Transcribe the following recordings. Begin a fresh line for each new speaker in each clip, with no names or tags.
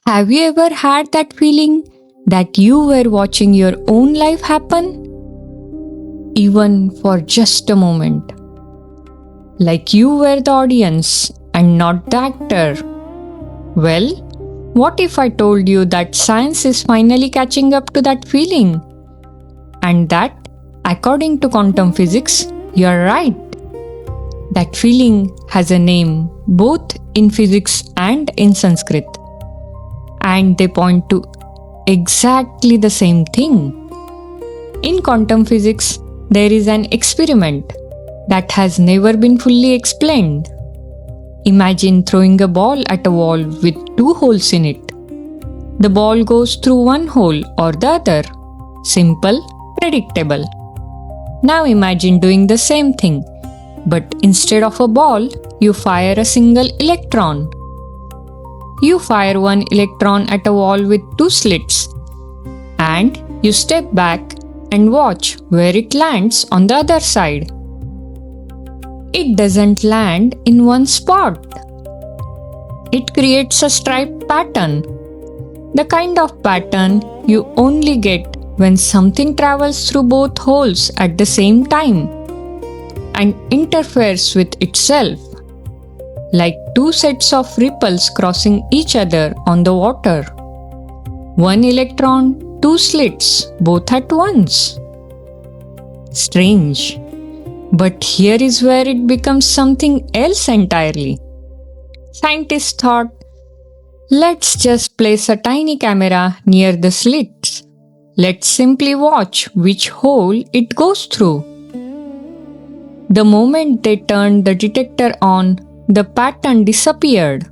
Have you ever had that feeling that you were watching your own life happen? Even for just a moment. Like you were the audience and not the actor. Well, what if I told you that science is finally catching up to that feeling? And that, according to quantum physics, you're right. That feeling has a name both in physics and in Sanskrit. And they point to exactly the same thing. In quantum physics, there is an experiment that has never been fully explained. Imagine throwing a ball at a wall with two holes in it. The ball goes through one hole or the other. Simple, predictable. Now imagine doing the same thing, but instead of a ball, you fire a single electron. You fire one electron at a wall with two slits, and you step back and watch where it lands on the other side. It doesn't land in one spot. It creates a striped pattern. The kind of pattern you only get when something travels through both holes at the same time and interferes with itself, like two sets of ripples crossing each other on the water. One electron, two slits, both at once. Strange. But here is where it becomes something else entirely. Scientists thought, let's just place a tiny camera near the slits. Let's simply watch which hole it goes through. The moment they turned the detector on, the pattern disappeared.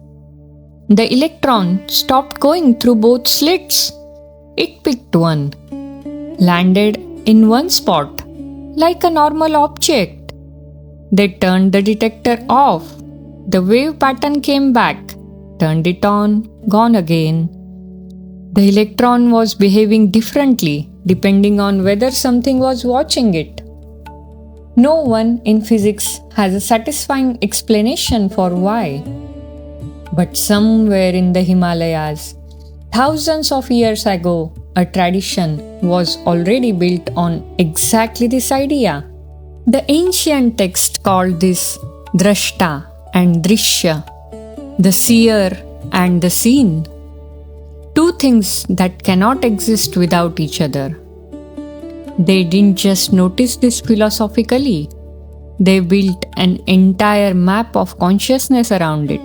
The electron stopped going through both slits. It picked one, landed in one spot, like a normal object. They turned the detector off. The wave pattern came back, turned it on, gone again. The electron was behaving differently depending on whether something was watching it. No one in physics has a satisfying explanation for why. But somewhere in the Himalayas, thousands of years ago, a tradition was already built on exactly this idea. The ancient text called this Drashta and Drishya, the seer and the seen. Two things that cannot exist without each other. They didn't just notice this philosophically, they built an entire map of consciousness around it.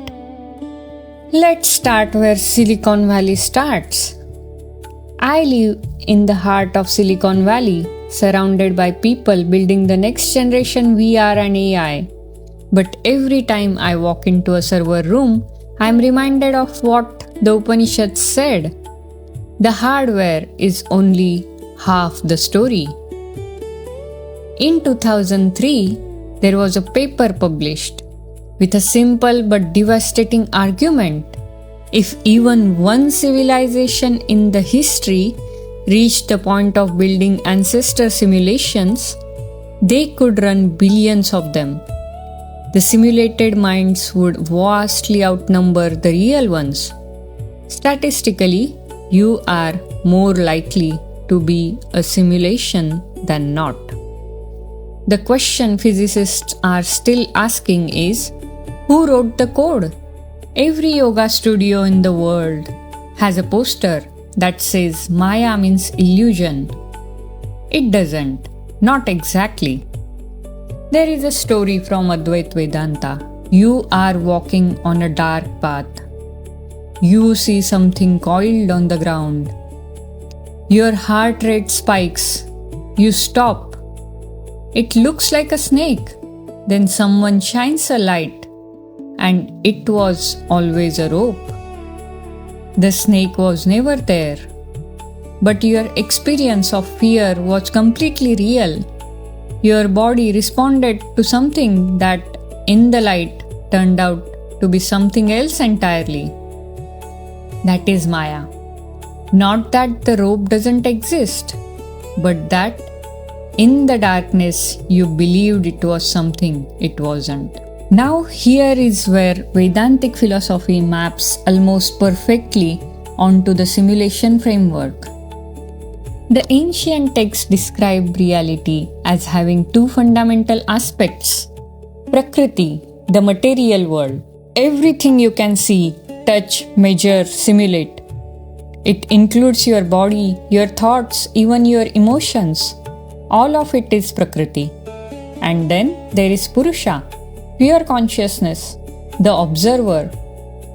Let's start where Silicon Valley starts. I live in the heart of Silicon Valley, surrounded by people building the next generation VR and AI. But every time I walk into a server room, I am reminded of what the Upanishads said. The hardware is only half the story. In 2003, there was a paper published with a simple but devastating argument. If even one civilization in the history reached the point of building ancestor simulations, they could run billions of them. The simulated minds would vastly outnumber the real ones. Statistically, you are more likely to be a simulation than not. The question physicists are still asking is, who wrote the code? Every yoga studio in the world has a poster that says Maya means illusion. It doesn't, not exactly. There is a story from Advaita Vedanta. You are walking on a dark path. You see something coiled on the ground. Your heart rate spikes. You stop. It looks like a snake. Then someone shines a light, and it was always a rope. The snake was never there. But your experience of fear was completely real. Your body responded to something that in the light turned out to be something else entirely. That is Maya. Not that the rope doesn't exist, but that in the darkness you believed it was something it wasn't. Now here is where Vedantic philosophy maps almost perfectly onto the simulation framework. The ancient texts describe reality as having two fundamental aspects: Prakriti, the material world, everything you can see, touch, measure, simulate. It includes your body, your thoughts, even your emotions. All of it is Prakriti. And then there is Purusha, pure consciousness, the observer.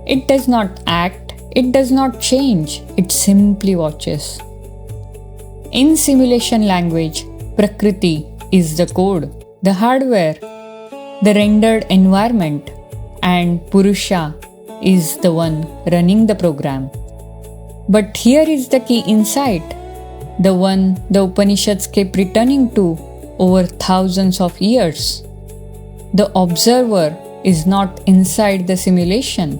It does not act, it does not change, it simply watches. In simulation language, Prakriti is the code, the hardware, the rendered environment, and Purusha is the one running the program. But here is the key insight, the one the Upanishads kept returning to over thousands of years. The observer is not inside the simulation.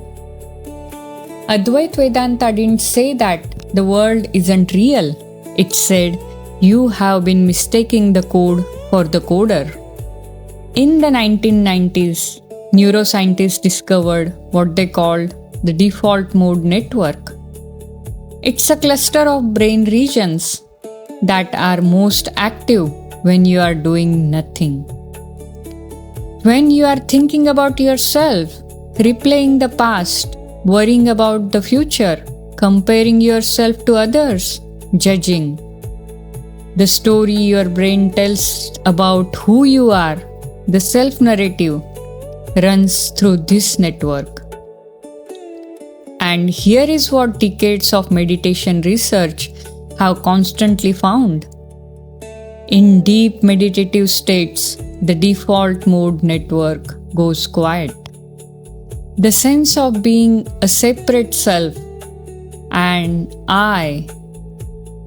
Advaita Vedanta didn't say that the world isn't real. It said, you have been mistaking the code for the coder. In the 1990s, neuroscientists discovered what they called the default mode network. It's a cluster of brain regions that are most active when you are doing nothing. When you are thinking about yourself, replaying the past, worrying about the future, comparing yourself to others, judging. The story your brain tells about who you are, the self-narrative, runs through this network. And here is what decades of meditation research have constantly found. In deep meditative states, the default mode network goes quiet. The sense of being a separate self, an I,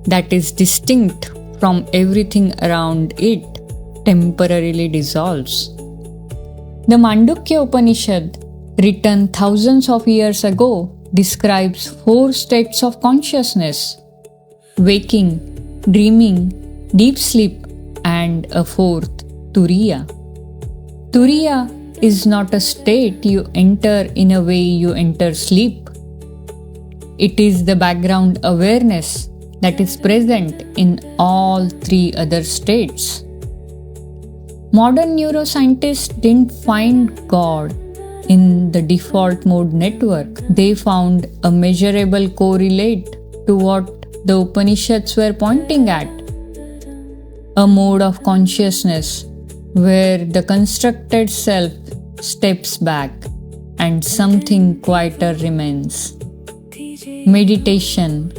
that is distinct from everything around it, temporarily dissolves. The Mandukya Upanishad, written thousands of years ago, describes 4 states of consciousness: waking, dreaming, deep sleep, and a 4th, Turiya. Turiya is not a state you enter in a way you enter sleep. It is the background awareness that is present in all 3 other states. Modern neuroscientists didn't find God in the default mode network. They found a measurable correlate to what the Upanishads were pointing at. A mode of consciousness where the constructed self steps back and something quieter remains. Meditation,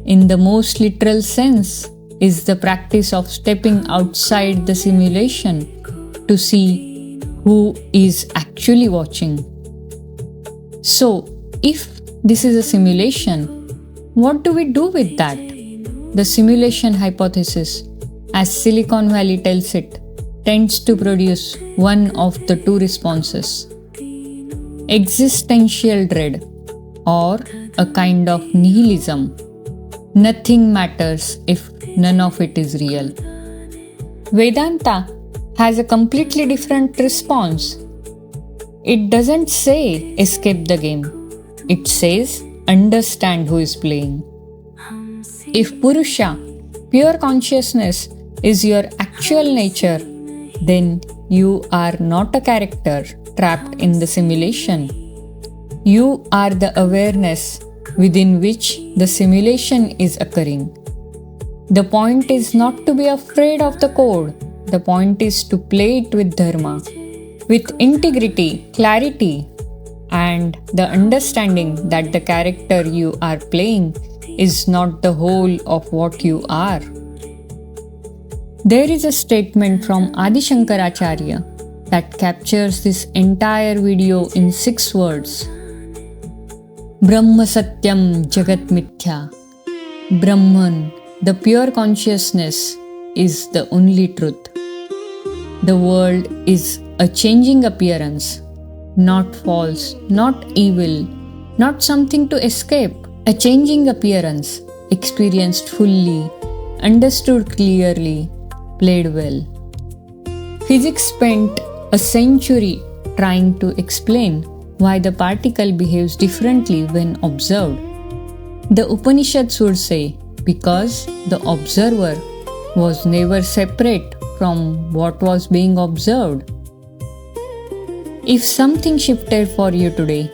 in the most literal sense, is the practice of stepping outside the simulation to see who is actually watching. So, if this is a simulation, what do we do with that? The simulation hypothesis, as Silicon Valley tells it, tends to produce one of the 2 responses: existential dread or a kind of nihilism. Nothing matters if none of it is real. Vedanta has a completely different response. It doesn't say escape the game. It says understand who is playing. If Purusha, pure consciousness, is your actual nature, then you are not a character trapped in the simulation. You are the awareness within which the simulation is occurring. The point is not to be afraid of the code. The point is to play it with dharma, with integrity, clarity, and the understanding that the character you are playing is not the whole of what you are. There is a statement from Adi Shankaracharya that captures this entire video in 6 words. Brahma Satyam Jagat Mithya. Brahman, the pure consciousness, is the only truth. The world is a changing appearance, not false, not evil, not something to escape. A changing appearance, experienced fully, understood clearly, played well. Physics spent a century trying to explain why the particle behaves differently when observed. The Upanishads would say, because the observer was never separate from what was being observed. If something shifted for you today,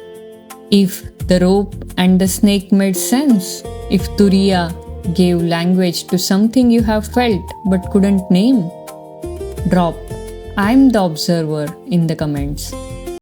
if the rope and the snake made sense, if Turiya gave language to something you have felt but couldn't name, drop "I'm the observer" in the comments.